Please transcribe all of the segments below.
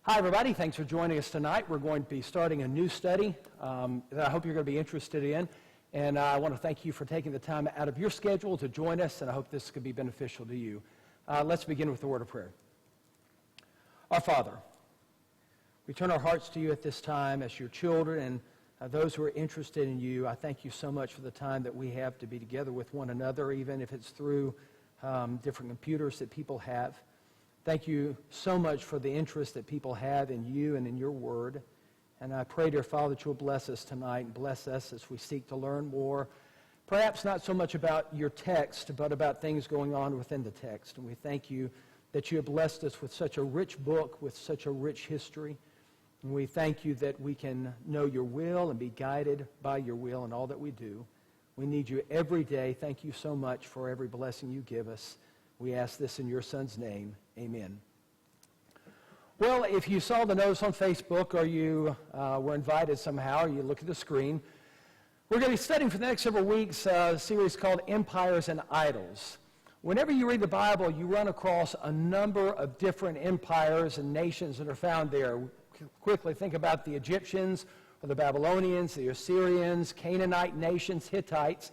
Hi, everybody. Thanks for joining us tonight. We're going to be starting a new study that I hope you're going to be interested in. And I want to thank you for taking the time out of your schedule to join us, and I hope this could be beneficial to you. Let's begin with a word of prayer. Our Father, we turn our hearts to you at this time as your children and those who are interested in you. I thank you so much for the time that we have to be together with one another, even if it's through different computers that people have. Thank you so much for the interest that people have in you and in your word. And I pray, dear Father, that you'll bless us tonight and bless us as we seek to learn more, perhaps not so much about your text, but about things going on within the text. And we thank you that you have blessed us with such a rich book, with such a rich history. And we thank you that we can know your will and be guided by your will in all that we do. We need you every day. Thank you so much for every blessing you give us. We ask this in your Son's name. Amen. Well, if you saw the notice on Facebook or you were invited somehow, or you look at the screen, we're going to be studying for the next several weeks a series called Empires and Idols. Whenever you read the Bible, you run across a number of different empires and nations that are found there. Quickly think about the Egyptians, or the Babylonians, the Assyrians, Canaanite nations, Hittites.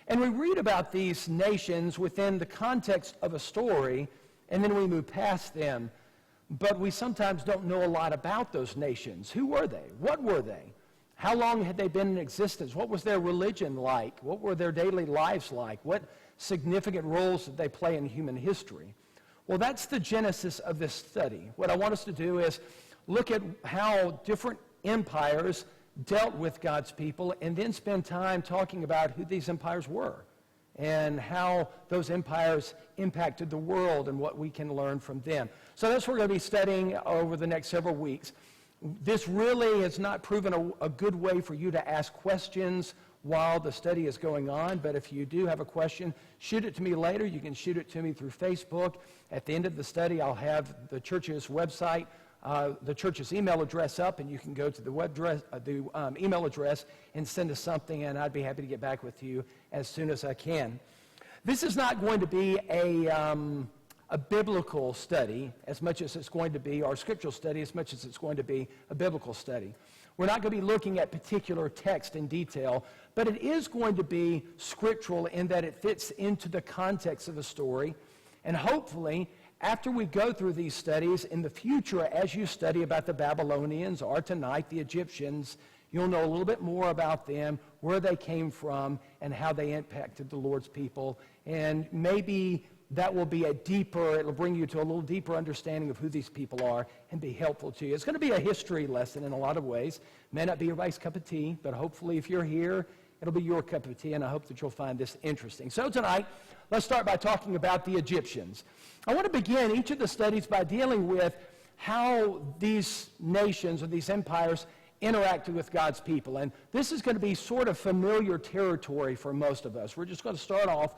And we read about these nations within the context of a story, and then we move past them. But we sometimes don't know a lot about those nations. Who were they? What were they? How long had they been in existence? What was their religion like? What were their daily lives like? What significant roles did they play in human history? Well, that's the genesis of this study. What I want us to do is look at how different empires dealt with God's people, and then spend time talking about who these empires were and how those empires impacted the world and what we can learn from them. So that's what we're going to be studying over the next several weeks. This really has not proven a good way for you to ask questions while the study is going on, but if you do have a question, shoot it to me later. You can shoot it to me through Facebook. At the end of the study, I'll have the church's website, the church's email address up, and you can go to the email address and send us something, and I'd be happy to get back with you as soon as I can. This is not going to be a biblical study as much as it's going to be, or scriptural study as much as it's going to be a biblical study. We're not going to be looking at particular text in detail, but it is going to be scriptural in that it fits into the context of the story, and hopefully after we go through these studies, in the future, as you study about the Babylonians or tonight the Egyptians, you'll know a little bit more about them, where they came from, and how they impacted the Lord's people. And maybe that will be it'll bring you to a little deeper understanding of who these people are and be helpful to you. It's going to be a history lesson in a lot of ways. May not be everybody's cup of tea, but hopefully if you're here, it'll be your cup of tea, and I hope that you'll find this interesting. So tonight, let's start by talking about the Egyptians. I want to begin each of the studies by dealing with how these nations or these empires interacted with God's people. And this is going to be sort of familiar territory for most of us. We're just going to start off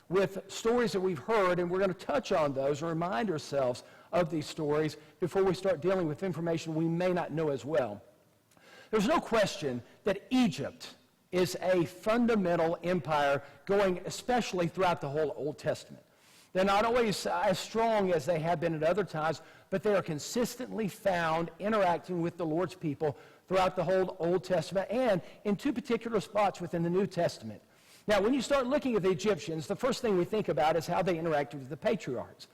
with stories that we've heard, and we're going to touch on those and remind ourselves of these stories before we start dealing with information we may not know as well. There's no question that Egypt is a fundamental empire going especially throughout the whole Old Testament. They're not always as strong as they have been at other times, but they are consistently found interacting with the Lord's people throughout the whole Old Testament and in two particular spots within the New Testament. Now, when you start looking at the Egyptians, the first thing we think about is how they interacted with the patriarchs.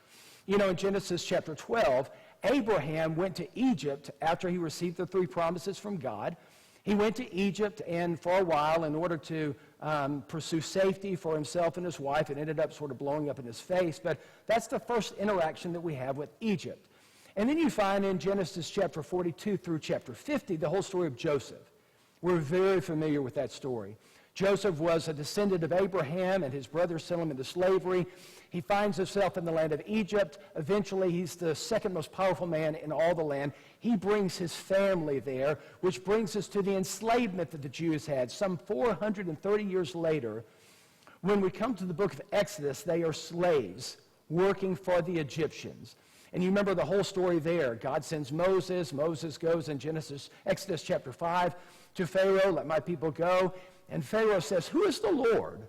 You know, in Genesis chapter 12, Abraham went to Egypt after he received the 3 promises from God. He went to Egypt, and for a while, in order to pursue safety for himself and his wife, it ended up sort of blowing up in his face. But that's the first interaction that we have with Egypt. And then you find in Genesis chapter 42 through chapter 50 the whole story of Joseph. We're very familiar with that story. Joseph was a descendant of Abraham, and his brothers sent him into slavery. He finds himself in the land of Egypt. Eventually, he's the second most powerful man in all the land. He brings his family there, which brings us to the enslavement that the Jews had. Some 430 years later, when we come to the book of Exodus, they are slaves working for the Egyptians. And you remember the whole story there. God sends Moses. Moses goes in Exodus chapter 5 to Pharaoh, let my people go. And Pharaoh says, who is the Lord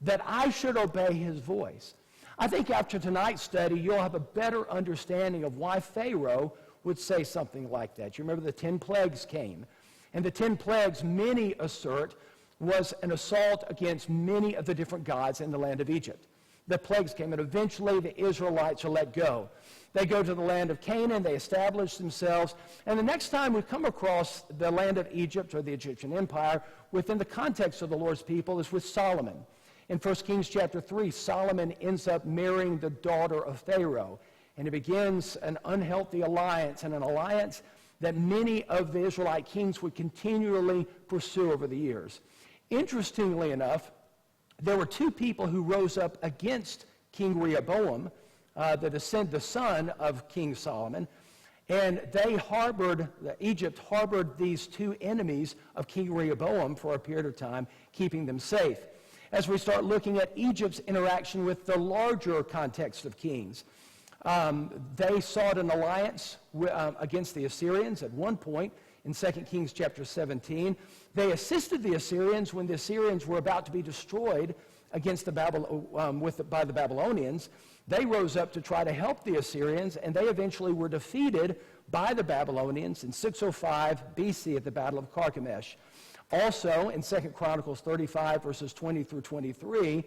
that I should obey his voice? I think after tonight's study, you'll have a better understanding of why Pharaoh would say something like that. You remember the 10 plagues came. And the 10 plagues, many assert, was an assault against many of the different gods in the land of Egypt. The plagues came, and eventually the Israelites are let go. They go to the land of Canaan, they establish themselves, and the next time we come across the land of Egypt or the Egyptian Empire within the context of the Lord's people is with Solomon. In 1 Kings chapter 3, Solomon ends up marrying the daughter of Pharaoh, and it begins an unhealthy alliance, and an alliance that many of the Israelite kings would continually pursue over the years. Interestingly enough, there were two people who rose up against King Rehoboam, the son of King Solomon, and Egypt harbored these two enemies of King Rehoboam for a period of time, keeping them safe. As we start looking at Egypt's interaction with the larger context of kings, they sought an alliance against the Assyrians at one point in 2 Kings chapter 17. They assisted the Assyrians when the Assyrians were about to be destroyed against by the Babylonians. They rose up to try to help the Assyrians, and they eventually were defeated by the Babylonians in 605 BC at the Battle of Carchemish. Also, in 2 Chronicles 35, verses 20 through 23,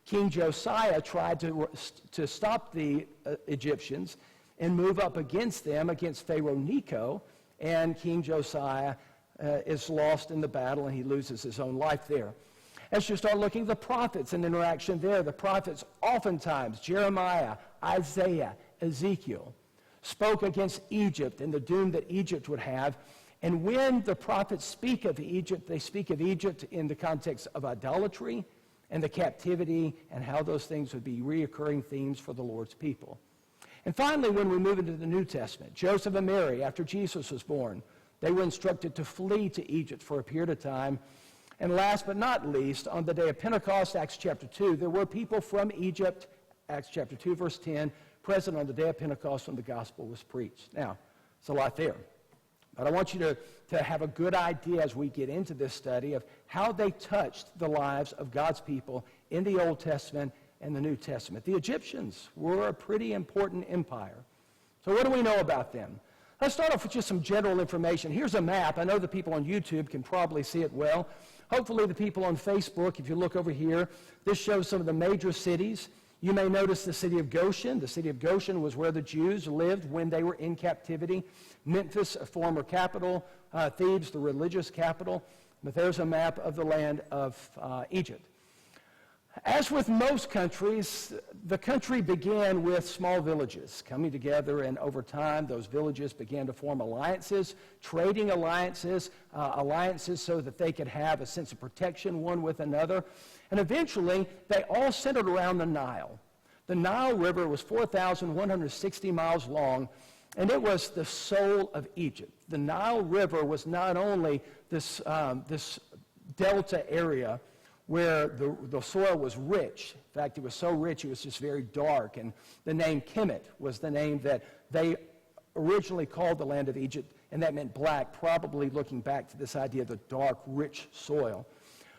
King Josiah tried to stop the Egyptians and move up against them, against Pharaoh Necho, and King Josiah is lost in the battle, and he loses his own life there. As you start looking at the prophets and interaction there, the prophets oftentimes, Jeremiah, Isaiah, Ezekiel, spoke against Egypt and the doom that Egypt would have. And when the prophets speak of Egypt, they speak of Egypt in the context of idolatry and the captivity and how those things would be reoccurring themes for the Lord's people. And finally, when we move into the New Testament, Joseph and Mary, after Jesus was born, they were instructed to flee to Egypt for a period of time. And last but not least, on the day of Pentecost, Acts chapter 2, there were people from Egypt, Acts chapter 2, verse 10, present on the day of Pentecost when the gospel was preached. Now, it's a lot there. But I want you to have a good idea as we get into this study of how they touched the lives of God's people in the Old Testament and the New Testament. The Egyptians were a pretty important empire. So what do we know about them? Let's start off with just some general information. Here's a map. I know the people on YouTube can probably see it well. Hopefully the people on Facebook, if you look over here, this shows some of the major cities. You may notice the city of Goshen. The city of Goshen was where the Jews lived when they were in captivity. Memphis, a former capital. Thebes, the religious capital. But there's a map of the land of Egypt. As with most countries, the country began with small villages coming together, and over time those villages began to form alliances, trading alliances, alliances so that they could have a sense of protection one with another. And eventually, they all centered around the Nile. The Nile River was 4,160 miles long, and it was the soul of Egypt. The Nile River was not only this delta area where the soil was rich. In fact, it was so rich, it was just very dark. And the name Kemet was the name that they originally called the land of Egypt, and that meant black, probably looking back to this idea of the dark, rich soil.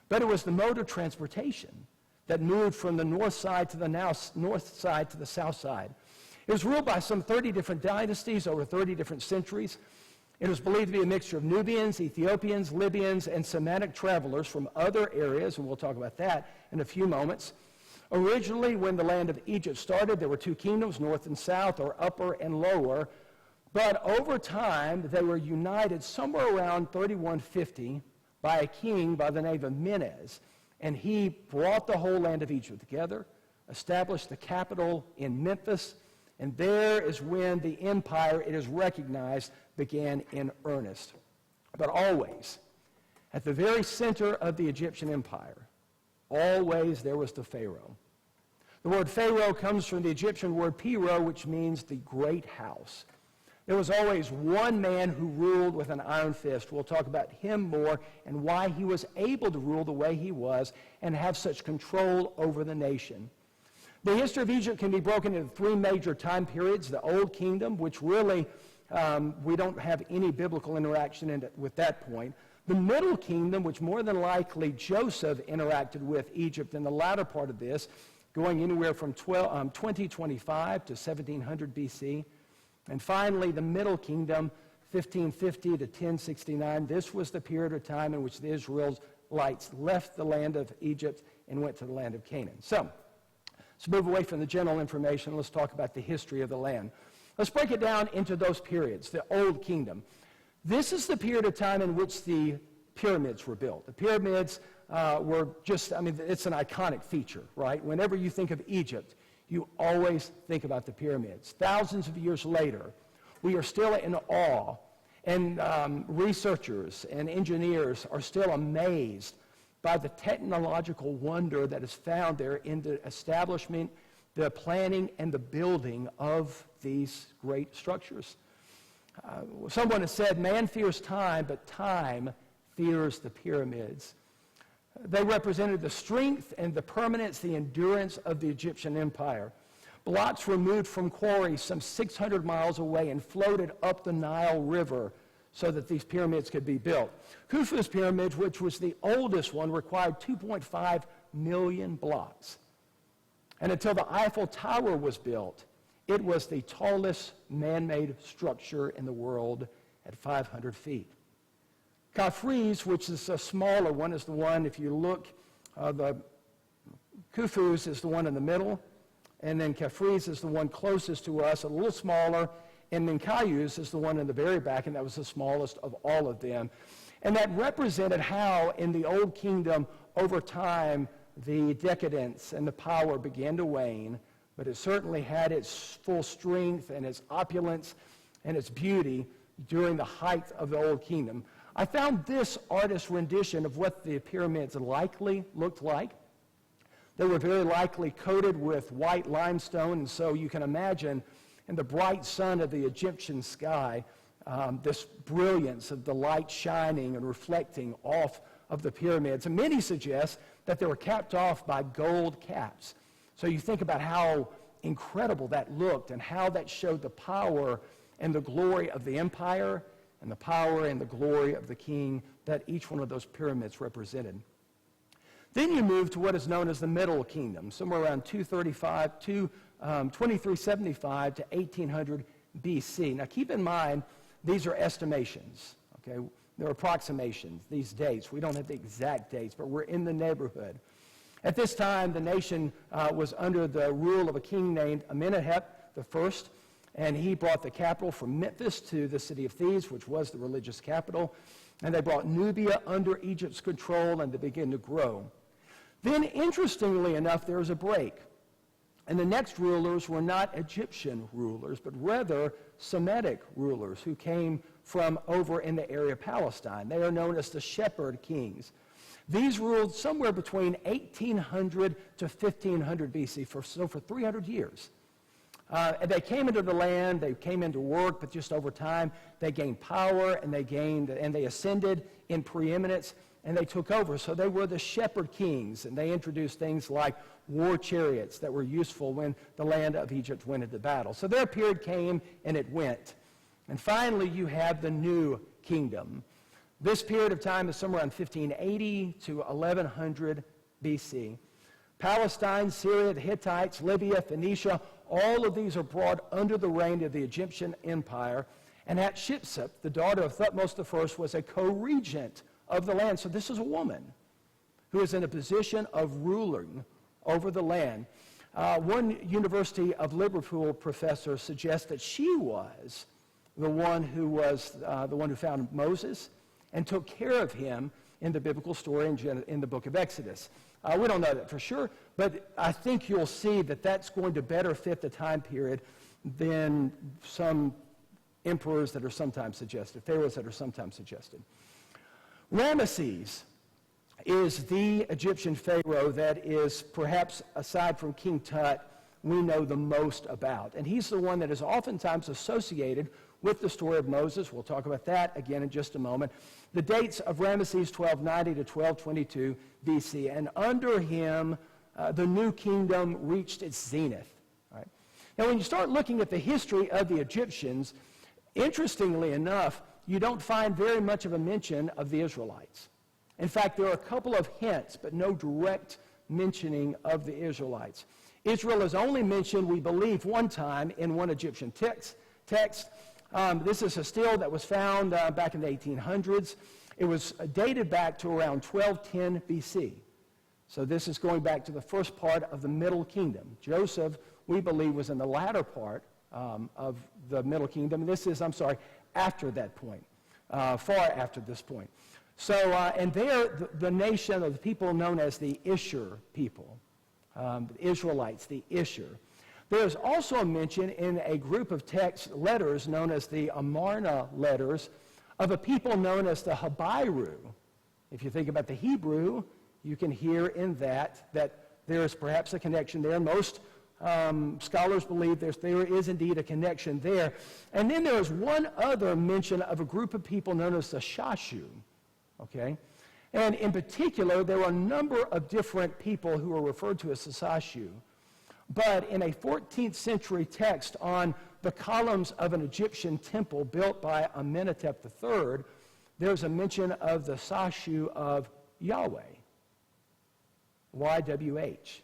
But it was the mode of transportation that moved from the north side to the north side to the south side. It was ruled by some 30 different dynasties over 30 different centuries. It was believed to be a mixture of Nubians, Ethiopians, Libyans, and Semitic travelers from other areas, and we'll talk about that in a few moments. Originally, when the land of Egypt started, there were two kingdoms, north and south, or upper and lower. But over time, they were united somewhere around 3150 by a king by the name of Menes. And he brought the whole land of Egypt together, established the capital in Memphis, and there is when the empire, it is recognized, began in earnest. But always, at the very center of the Egyptian empire, always there was the Pharaoh. The word Pharaoh comes from the Egyptian word Piro, which means the great house. There was always one man who ruled with an iron fist. We'll talk about him more and why he was able to rule the way he was and have such control over the nation. The history of Egypt can be broken into three major time periods. The Old Kingdom, which really we don't have any biblical interaction with that point. The Middle Kingdom, which more than likely Joseph interacted with Egypt in the latter part of this, going anywhere from 2025 to 1700 BC. And finally, the Middle Kingdom, 1550 to 1069. This was the period of time in which the Israelites left the land of Egypt and went to the land of Canaan. So, let's move away from the general information. Let's talk about the history of the land. Let's break it down into those periods, the Old Kingdom. This is the period of time in which the pyramids were built. The pyramids were just, it's an iconic feature, right? Whenever you think of Egypt, you always think about the pyramids. Thousands of years later, we are still in awe, and researchers and engineers are still amazed by the technological wonder that is found there in the establishment, the planning, and the building of these great structures. Someone has said, man fears time, but time fears the pyramids. They represented the strength and the permanence, the endurance of the Egyptian empire. Blocks were moved from quarries some 600 miles away and floated up the Nile River so that these pyramids could be built. Khufu's pyramid, which was the oldest one, required 2.5 million blocks. And until the Eiffel Tower was built, it was the tallest man-made structure in the world at 500 feet. Khafre's, which is a smaller one, is the one, if you look, the Khufu's is the one in the middle, and then Khafre's is the one closest to us, a little smaller, and then Kayu's is the one in the very back, and that was the smallest of all of them. And that represented how, in the Old Kingdom, over time, the decadence and the power began to wane, but it certainly had its full strength and its opulence and its beauty during the height of the Old Kingdom. I found this artist's rendition of what the pyramids likely looked like. They were very likely coated with white limestone, and so you can imagine in the bright sun of the Egyptian sky, this brilliance of the light shining and reflecting off of the pyramids. And many suggest that they were capped off by gold caps. So you think about how incredible that looked and how that showed the power and the glory of the empire and the power and the glory of the king that each one of those pyramids represented. Then you move to what is known as the Middle Kingdom, somewhere around 2375 to 1800 BC. Now keep in mind, these are estimations, okay? They're approximations, these dates. We don't have the exact dates, but we're in the neighborhood. At this time, the nation was under the rule of a king named Amenhotep I, and he brought the capital from Memphis to the city of Thebes, which was the religious capital, and they brought Nubia under Egypt's control, and they began to grow. Then, interestingly enough, there was a break, and the next rulers were not Egyptian rulers, but rather Semitic rulers who came from over in the area of Palestine. They are known as the Shepherd Kings. These ruled somewhere between 1800 to 1500 BC, for 300 years. And they came into the land, they came into work, but just over time, they gained power, and they ascended in preeminence, and they took over. So they were the Shepherd Kings, and they introduced things like war chariots that were useful when the land of Egypt went into battle. So their period came, and it went. And finally, you have the New Kingdom. This period of time is somewhere around 1580 to 1100 BC. Palestine, Syria, the Hittites, Libya, Phoenicia, all of these are brought under the reign of the Egyptian Empire. And Hatshepsut, the daughter of Thutmose I, was a co-regent of the land. So this is a woman who is in a position of ruling over the land. One University of Liverpool professor suggests that she was the one who found Moses and took care of him in the biblical story in the book of Exodus. We don't know that for sure, but I think you'll see that that's going to better fit the time period than some emperors that are sometimes suggested, pharaohs that are sometimes suggested. Ramesses is the Egyptian pharaoh that is, perhaps aside from King Tut, we know the most about. And he's the one that is oftentimes associated with the story of Moses. We'll talk about that again in just a moment. The dates of Ramesses 1290 to 1222 BC, and under him, the New Kingdom reached its zenith. Right? Now, when you start looking at the history of the Egyptians, interestingly enough, you don't find very much of a mention of the Israelites. In fact, there are a couple of hints, but no direct mentioning of the Israelites. Israel is only mentioned, we believe, one time in one Egyptian text, text. This is a still that was found back in the 1800s. It was dated back to around 1210 BC. So this is going back to the first part of the Middle Kingdom. Joseph, we believe, was in the latter part of the Middle Kingdom. This is, after that point, far after this point. So, and there, the nation of the people known as the Isher people, the Israelites, the Isher. There is also a mention in a group of text letters known as the Amarna letters of a people known as the Habiru. If you think about the Hebrew, you can hear in that there is perhaps a connection there. Most scholars believe there is indeed a connection there. And then there is one other mention of a group of people known as the Shashu. Okay? And in particular, there are a number of different people who are referred to as the Shashu. But in a 14th century text on the columns of an Egyptian temple built by Amenhotep III, there's a mention of the Shashu of Yahweh. YWH.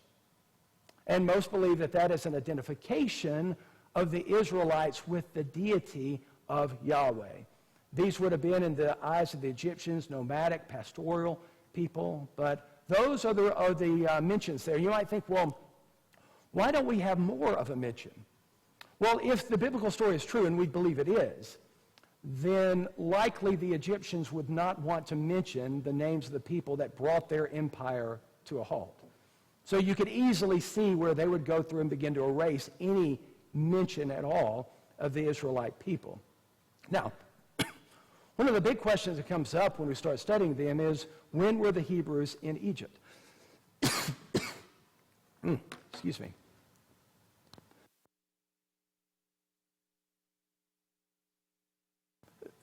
And most believe that that is an identification of the Israelites with the deity of Yahweh. These would have been, in the eyes of the Egyptians, nomadic, pastoral people, but those are the mentions there. You might think, well, why don't we have more of a mention? Well, if the biblical story is true, and we believe it is, then likely the Egyptians would not want to mention the names of the people that brought their empire to a halt. So you could easily see where they would go through and begin to erase any mention at all of the Israelite people. Now, one of the big questions that comes up when we start studying them is, when were the Hebrews in Egypt? Excuse me.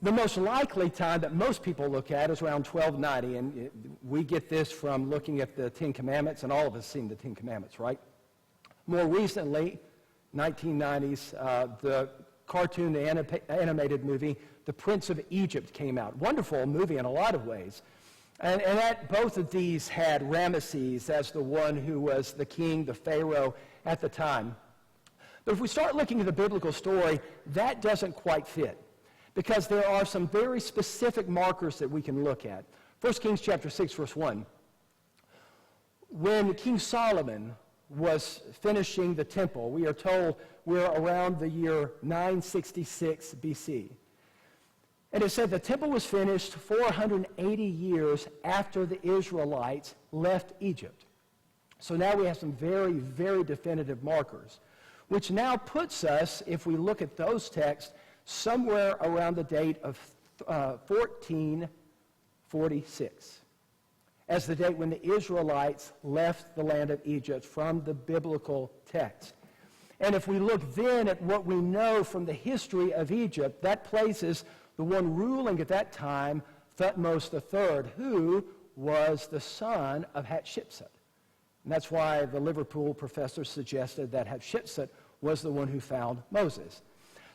The most likely time that most people look at is around 1290, and we get this from looking at the Ten Commandments, and all of us seen the Ten Commandments, right? More recently, 1990s, the cartoon, the animated movie, The Prince of Egypt came out. Wonderful movie in a lot of ways. And that both of these had Ramesses as the one who was the king, the pharaoh at the time. But if we start looking at the biblical story, that doesn't quite fit, because there are some very specific markers that we can look at. 1 Kings chapter 6, verse 1. When King Solomon was finishing the temple, we are told we're around the year 966 BC. And it said the temple was finished 480 years after the Israelites left Egypt. So now we have some very, very definitive markers, which now puts us, if we look at those texts, somewhere around the date of 1446, as the date when the Israelites left the land of Egypt from the biblical text. And if we look then at what we know from the history of Egypt, that places the one ruling at that time, Thutmose III, who was the son of Hatshepsut. And that's why the Liverpool professor suggested that Hatshepsut was the one who found Moses.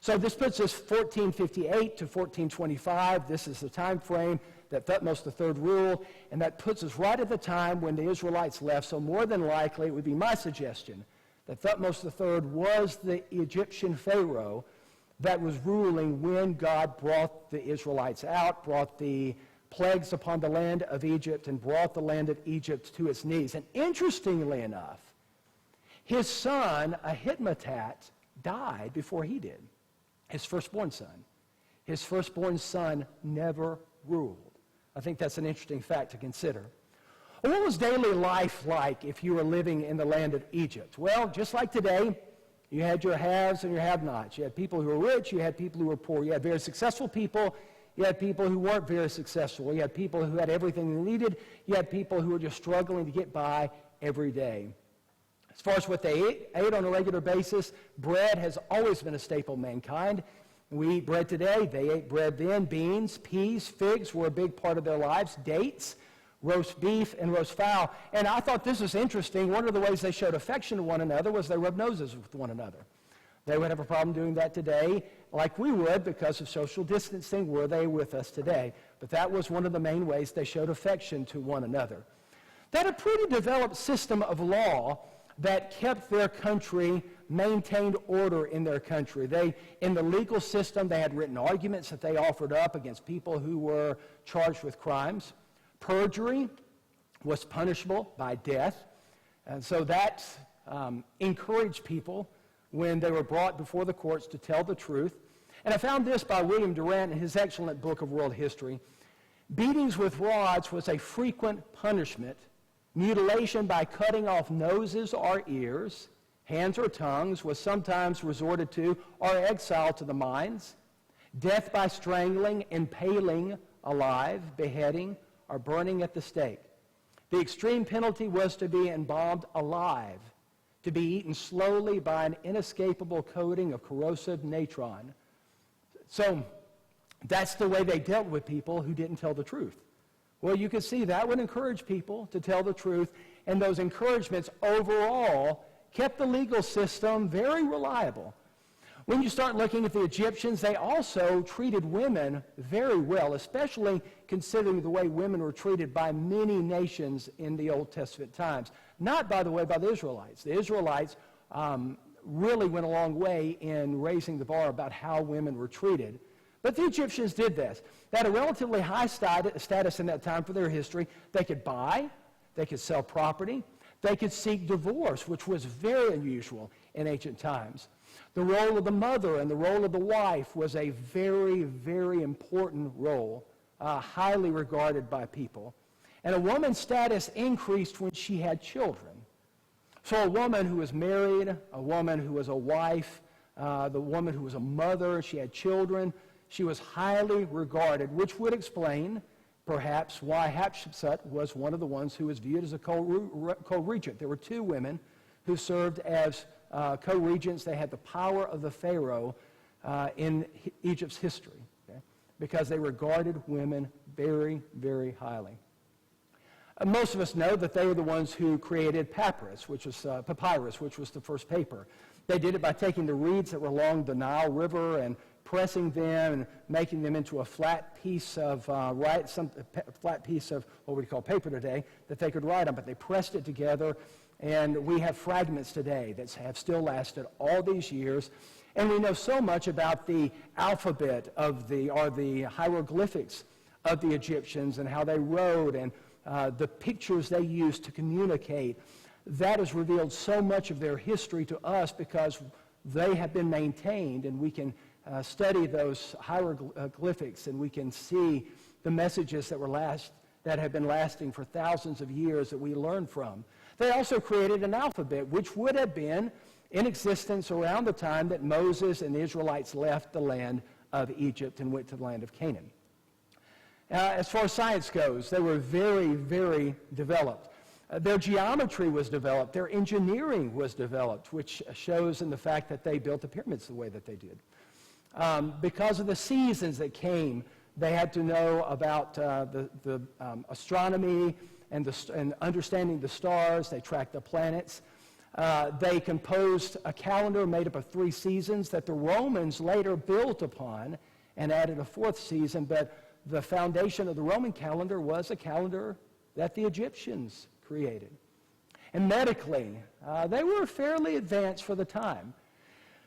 So this puts us 1458 to 1425. This is the time frame that Thutmose III ruled, and that puts us right at the time when the Israelites left. So more than likely, it would be my suggestion that Thutmose III was the Egyptian pharaoh that was ruling when God brought the Israelites out, brought the plagues upon the land of Egypt, and brought the land of Egypt to its knees. And interestingly enough, his son, Ahitmetat, died before he did. His firstborn son. His firstborn son never ruled. I think that's an interesting fact to consider. What was daily life like if you were living in the land of Egypt? Well, just like today, you had your haves and your have-nots. You had people who were rich, you had people who were poor. You had very successful people, you had people who weren't very successful. You had people who had everything they needed. You had people who were just struggling to get by every day. As far as what they ate on a regular basis, bread has always been a staple of mankind. We eat bread today. They ate bread then. Beans, peas, figs were a big part of their lives. Dates, roast beef, and roast fowl. And I thought this was interesting. One of the ways they showed affection to one another was they rubbed noses with one another. They would have a problem doing that today, like we would because of social distancing. Were they with us today? But that was one of the main ways they showed affection to one another. They had a pretty developed system of law that kept their country maintained order in their country. In the legal system, they had written arguments that they offered up against people who were charged with crimes. Perjury was punishable by death. And so that encouraged people when they were brought before the courts to tell the truth. And I found this by William Durant in his excellent book of world history. Beatings with rods was a frequent punishment. Mutilation by cutting off noses or ears, hands or tongues was sometimes resorted to, or exile to the mines. Death by strangling, impaling alive, beheading, or burning at the stake. The extreme penalty was to be embalmed alive, to be eaten slowly by an inescapable coating of corrosive natron. So that's the way they dealt with people who didn't tell the truth. Well, you can see that would encourage people to tell the truth, and those encouragements overall kept the legal system very reliable. When you start looking at the Egyptians, they also treated women very well, especially considering the way women were treated by many nations in the Old Testament times. Not, by the way, by the Israelites. The Israelites really went a long way in raising the bar about how women were treated. But the Egyptians did this. They had a relatively high status in that time for their history. They could buy, they could sell property, they could seek divorce, which was very unusual in ancient times. The role of the mother and the role of the wife was a very, very important role, highly regarded by people. And a woman's status increased when she had children. So a woman who was married, a woman who was a wife, the woman who was a mother, she had children, she was highly regarded, which would explain, perhaps, why Hatshepsut was one of the ones who was viewed as a co-regent. There were two women who served as co-regents. They had the power of the Pharaoh in Egypt's history, okay, because they regarded women very, very highly. Most of us know that they were the ones who created papyrus, which was the first paper. They did it by taking the reeds that were along the Nile River and pressing them and making them into a flat piece of flat piece of what we call paper today that they could write on. But they pressed it together, and we have fragments today that have still lasted all these years. And we know so much about the alphabet or the hieroglyphics of the Egyptians and how they wrote and the pictures they used to communicate. That has revealed so much of their history to us because they have been maintained, and we can study those hieroglyphics, and we can see the messages that have been lasting for thousands of years that we learn from. They also created an alphabet, which would have been in existence around the time that Moses and the Israelites left the land of Egypt and went to the land of Canaan. As far as science goes, they were very, very developed. Their geometry was developed. Their engineering was developed, which shows in the fact that they built the pyramids the way that they did. Because of the seasons that came, they had to know about the astronomy and understanding the stars. They tracked the planets. They composed a calendar made up of 3 seasons that the Romans later built upon and added a 4th season, but the foundation of the Roman calendar was a calendar that the Egyptians created. And medically, they were fairly advanced for the time.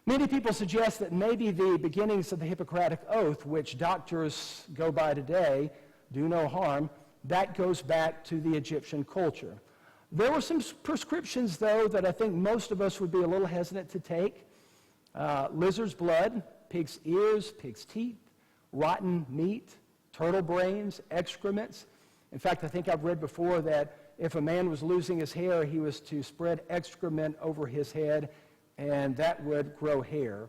Many people suggest that maybe the beginnings of the Hippocratic Oath, which doctors go by today, do no harm, that goes back to the Egyptian culture. There were some prescriptions, though, that I think most of us would be a little hesitant to take. Lizard's blood, pig's ears, pig's teeth, rotten meat, turtle brains, excrements. In fact, I think I've read before that if a man was losing his hair, he was to spread excrement over his head, and that would grow hair.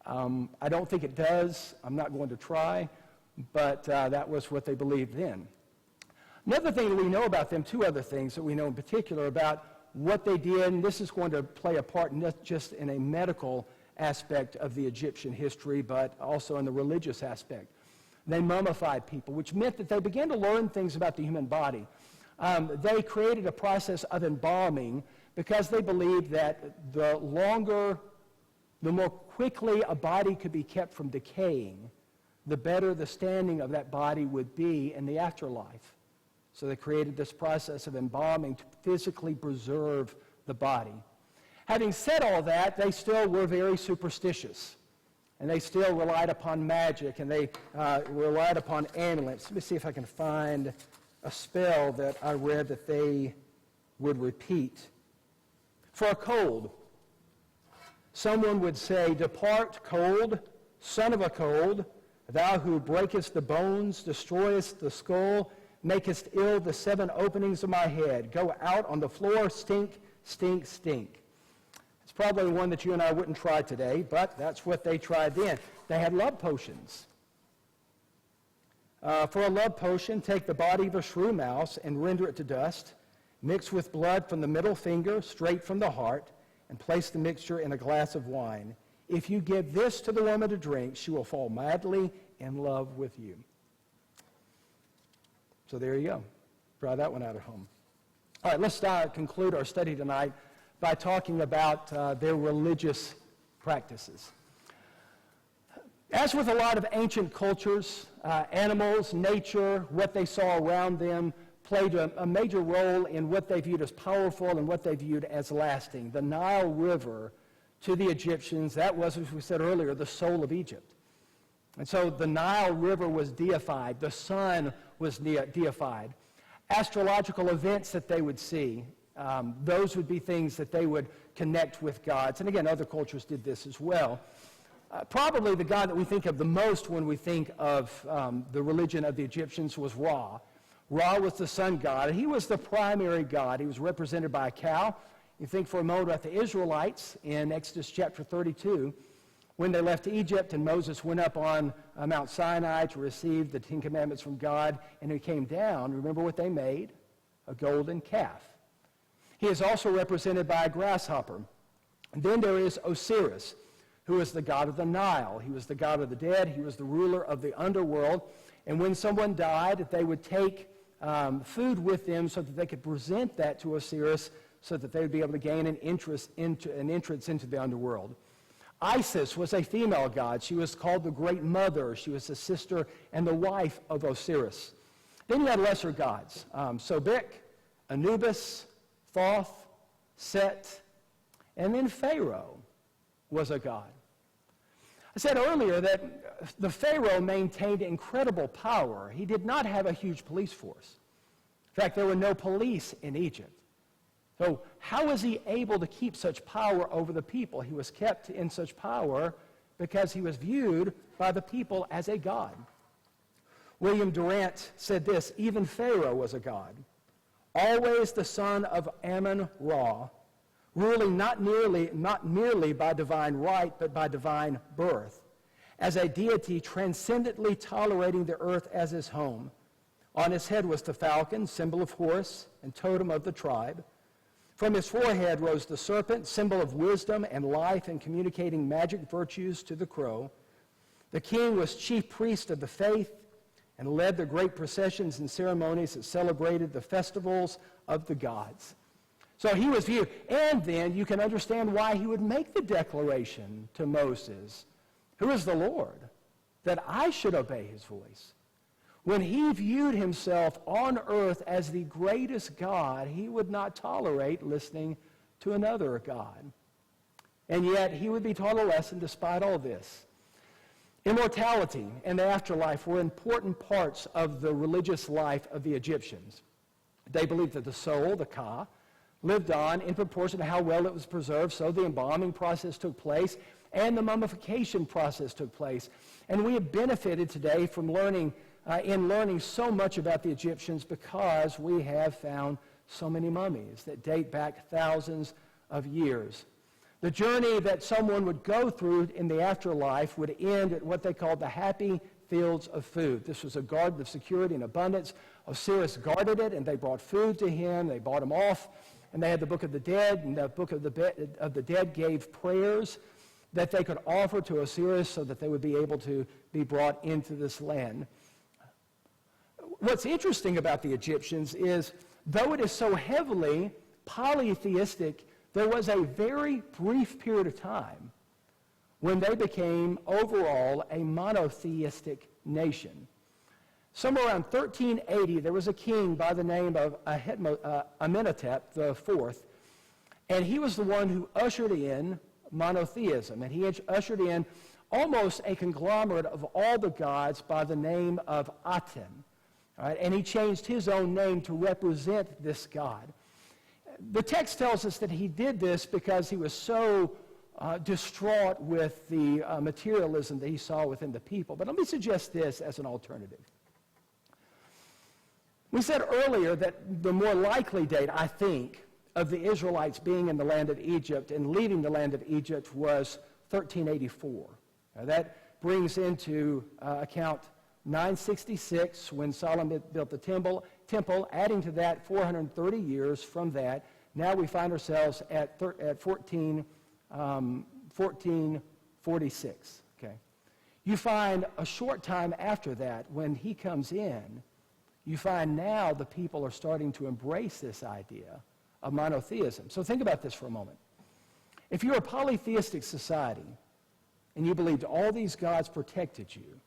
I don't think it does. I'm not going to try, but that was what they believed then. Another thing that we know about them, 2 other things that we know in particular about what they did, and this is going to play a part not just in a medical aspect of the Egyptian history, but also in the religious aspect. They mummified people, which meant that they began to learn things about the human body. They created a process of embalming because they believed that the more quickly a body could be kept from decaying, the better the standing of that body would be in the afterlife. So they created this process of embalming to physically preserve the body. Having said all that, they still were very superstitious. And they still relied upon magic, and they relied upon amulets. Let me see if I can find a spell that I read that they would repeat. For a cold, someone would say, "Depart, cold, son of a cold, thou who breakest the bones, destroyest the skull, makest ill the 7 openings of my head. Go out on the floor, stink, stink, stink." It's probably one that you and I wouldn't try today, but that's what they tried then. They had love potions. For a love potion, take the body of a shrew mouse and render it to dust. Mix with blood from the middle finger, straight from the heart, and place the mixture in a glass of wine. If you give this to the woman to drink, she will fall madly in love with you. So there you go. Try that one out at home. All right, let's conclude our study tonight by talking about their religious practices. As with a lot of ancient cultures, animals, nature, what they saw around them played a major role in what they viewed as powerful and what they viewed as lasting. The Nile River, to the Egyptians, that was, as we said earlier, the soul of Egypt. And so the Nile River was deified. The sun was deified. Astrological events that they would see, those would be things that they would connect with gods. And again, other cultures did this as well. Probably the god that we think of the most when we think of the religion of the Egyptians was Ra. Ra was the sun god. He was the primary god. He was represented by a cow. You think for a moment about the Israelites in Exodus chapter 32, when they left Egypt and Moses went up on Mount Sinai to receive the 10 Commandments from God, and he came down, remember what they made? A golden calf. He is also represented by a grasshopper. And then there is Osiris, who is the god of the Nile. He was the god of the dead. He was the ruler of the underworld. And when someone died, they would take food with them so that they could present that to Osiris so that they would be able to gain an entrance into the underworld. Isis was a female god. She was called the Great Mother. She was the sister and the wife of Osiris. Then you had lesser gods. Sobek, Anubis, Thoth, Set, and then Pharaoh was a god. I said earlier that the Pharaoh maintained incredible power. He did not have a huge police force. In fact, there were no police in Egypt. So how was he able to keep such power over the people? He was kept in such power because he was viewed by the people as a god. William Durant said this, "Even Pharaoh was a god, always the son of Amun-Ra, ruling not merely by divine right, but by divine birth, as a deity transcendently tolerating the earth as his home. On his head was the falcon, symbol of Horus and totem of the tribe. From his forehead rose the serpent, symbol of wisdom and life and communicating magic virtues to the crow. The king was chief priest of the faith and led the great processions and ceremonies that celebrated the festivals of the gods." So he was viewed. And then you can understand why he would make the declaration to Moses, "Who is the Lord, that I should obey his voice?" When he viewed himself on earth as the greatest God, he would not tolerate listening to another God. And yet he would be taught a lesson despite all this. Immortality and the afterlife were important parts of the religious life of the Egyptians. They believed that the soul, the Ka, lived on in proportion to how well it was preserved, so the embalming process took place and the mummification process took place. And we have benefited today from learning so much about the Egyptians because we have found so many mummies that date back thousands of years. The journey that someone would go through in the afterlife would end at what they called the happy fields of food. This was a garden of security and abundance. Osiris guarded it, and they brought food to him. They bought him off, and they had the Book of the Dead, and the Book of the Dead gave prayers that they could offer to Osiris so that they would be able to be brought into this land. What's interesting about the Egyptians is, though it is so heavily polytheistic, there was a very brief period of time when they became overall a monotheistic nation. Somewhere around 1380, there was a king by the name of Amenhotep IV, And he was the one who ushered in monotheism. And he ushered in almost a conglomerate of all the gods by the name of Aten. All right? And he changed his own name to represent this God. The text tells us that he did this because he was so distraught with the materialism that he saw within the people. But let me suggest this as an alternative. We said earlier that the more likely date, I think, of the Israelites being in the land of Egypt and leaving the land of Egypt was 1384. Now that brings into account 966 when Solomon built the temple, adding to that 430 years from that. Now we find ourselves at 1446. Okay. You find a short time after that, when he comes in, you find now the people are starting to embrace this idea of monotheism. So think about this for a moment. If you're a polytheistic society and you believed all these gods protected you,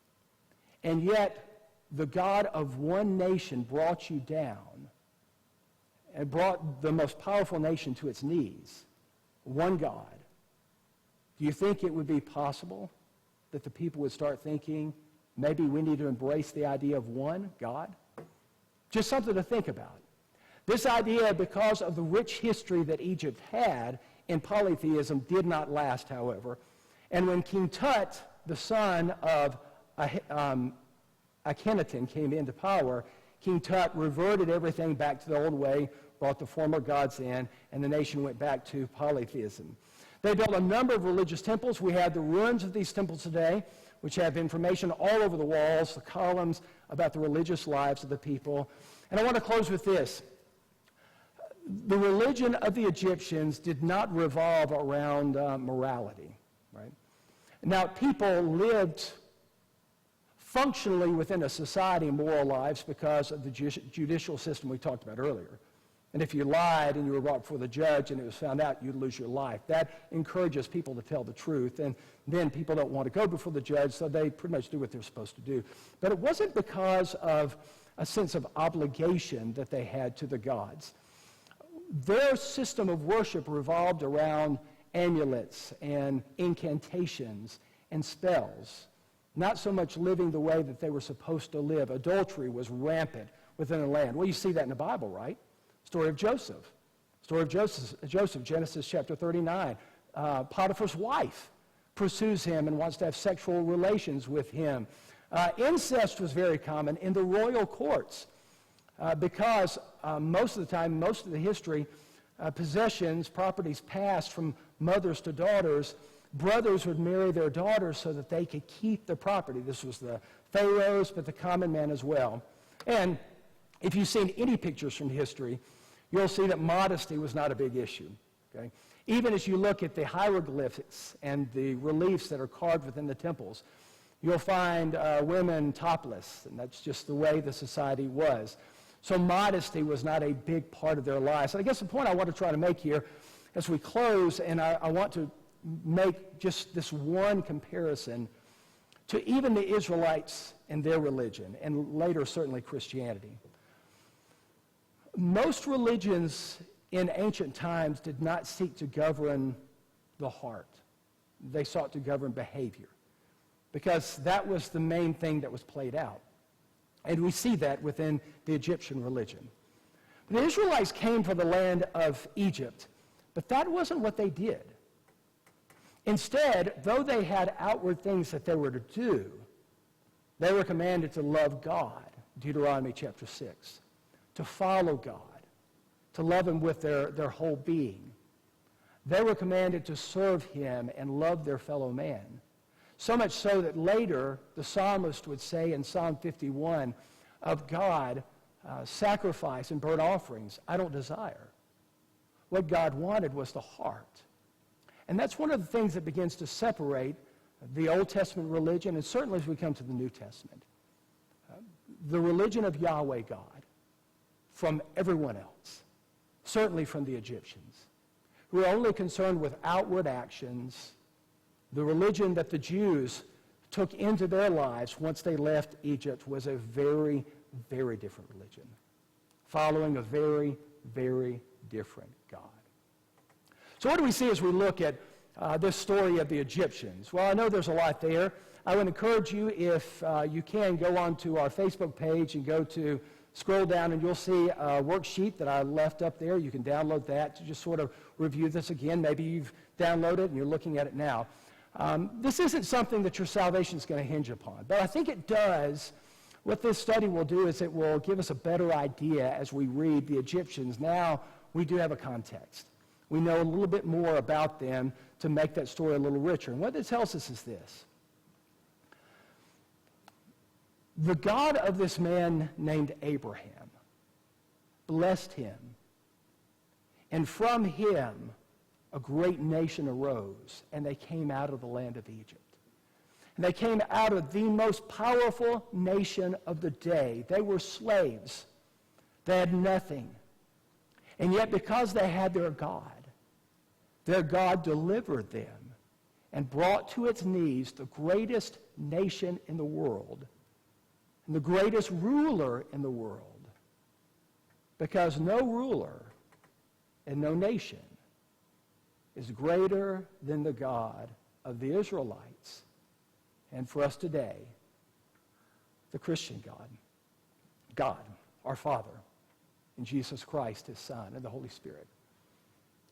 and yet the God of one nation brought you down and brought the most powerful nation to its knees, one God, do you think it would be possible that the people would start thinking, maybe we need to embrace the idea of one God? Just something to think about. This idea, because of the rich history that Egypt had in polytheism, did not last, however. And when King Tut, the son of Akhenaten, came into power, King Tut reverted everything back to the old way, brought the former gods in, and the nation went back to polytheism. They built a number of religious temples. We have the ruins of these temples today, which have information all over the walls, the columns about the religious lives of the people. And I want to close with this. The religion of the Egyptians did not revolve around morality, right? Now, people lived functionally within a society moral lives because of the judicial system we talked about earlier. And if you lied and you were brought before the judge and it was found out, you'd lose your life. That encourages people to tell the truth. And then people don't want to go before the judge, so they pretty much do what they're supposed to do. But it wasn't because of a sense of obligation that they had to the gods. Their system of worship revolved around amulets and incantations and spells, not so much living the way that they were supposed to live. Adultery was rampant within the land. Well, you see that in the Bible, right? Story of Joseph. Story of Joseph, Genesis chapter 39. Potiphar's wife pursues him and wants to have sexual relations with him. Incest was very common in the royal courts because most of the time, most of the history, possessions, properties passed from mothers to daughters. Brothers would marry their daughters so that they could keep the property. This was the pharaohs, but the common man as well. And if you've seen any pictures from history, you'll see that modesty was not a big issue. Okay? Even as you look at the hieroglyphics and the reliefs that are carved within the temples, you'll find women topless, and that's just the way the society was. So modesty was not a big part of their lives. And I guess the point I want to try to make here as we close, and I want to make just this one comparison to even the Israelites and their religion, and later certainly Christianity. Most religions in ancient times did not seek to govern the heart. They sought to govern behavior because that was the main thing that was played out. And we see that within the Egyptian religion. The Israelites came from the land of Egypt, but that wasn't what they did. Instead, though they had outward things that they were to do, they were commanded to love God, Deuteronomy chapter 6, to follow God, to love him with their whole being. They were commanded to serve him and love their fellow man. So much so that later the psalmist would say in Psalm 51 of God, sacrifice and burnt offerings I don't desire. What God wanted was the heart. And that's one of the things that begins to separate the Old Testament religion, and certainly as we come to the New Testament, the religion of Yahweh God from everyone else, certainly from the Egyptians, who are only concerned with outward actions. The religion that the Jews took into their lives once they left Egypt was a very, very different religion, following a very, very different God. So what do we see as we look at this story of the Egyptians? Well, I know there's a lot there. I would encourage you, if you can, go onto our Facebook page and scroll down, and you'll see a worksheet that I left up there. You can download that to just sort of review this again. Maybe you've downloaded it and you're looking at it now. This isn't something that your salvation is going to hinge upon, but I think it does. What this study will do is it will give us a better idea as we read the Egyptians. Now we do have a context. We know a little bit more about them to make that story a little richer. And what it tells us is this. The God of this man named Abraham blessed him, and from him a great nation arose, and they came out of the land of Egypt. And they came out of the most powerful nation of the day. They were slaves. They had nothing. And yet because they had their God delivered them and brought to its knees the greatest nation in the world and the greatest ruler in the world. Because no ruler and no nation is greater than the God of the Israelites. And for us today, the Christian God, our Father, and Jesus Christ, his Son, and the Holy Spirit.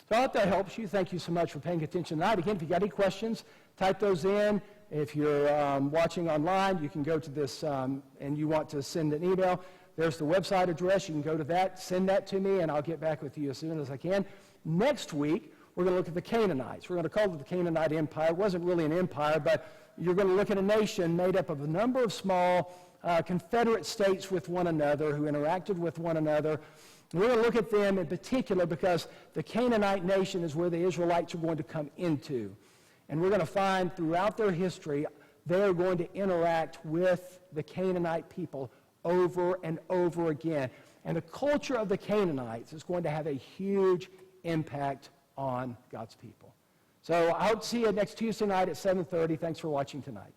So I hope that helps you. Thank you so much for paying attention tonight. Again, if you got any questions, type those in. If you're watching online, you can go to this and you want to send an email. There's the website address. You can go to that, send that to me, and I'll get back with you as soon as I can. Next week, we're going to look at the Canaanites. We're going to call it the Canaanite Empire. It wasn't really an empire, but you're going to look at a nation made up of a number of small confederate states with one another who interacted with one another. And we're going to look at them in particular because the Canaanite nation is where the Israelites are going to come into. And we're going to find throughout their history, they're going to interact with the Canaanite people over and over again. And the culture of the Canaanites is going to have a huge impact on God's people. So I hope to see you next Tuesday night at 7:30. Thanks for watching tonight.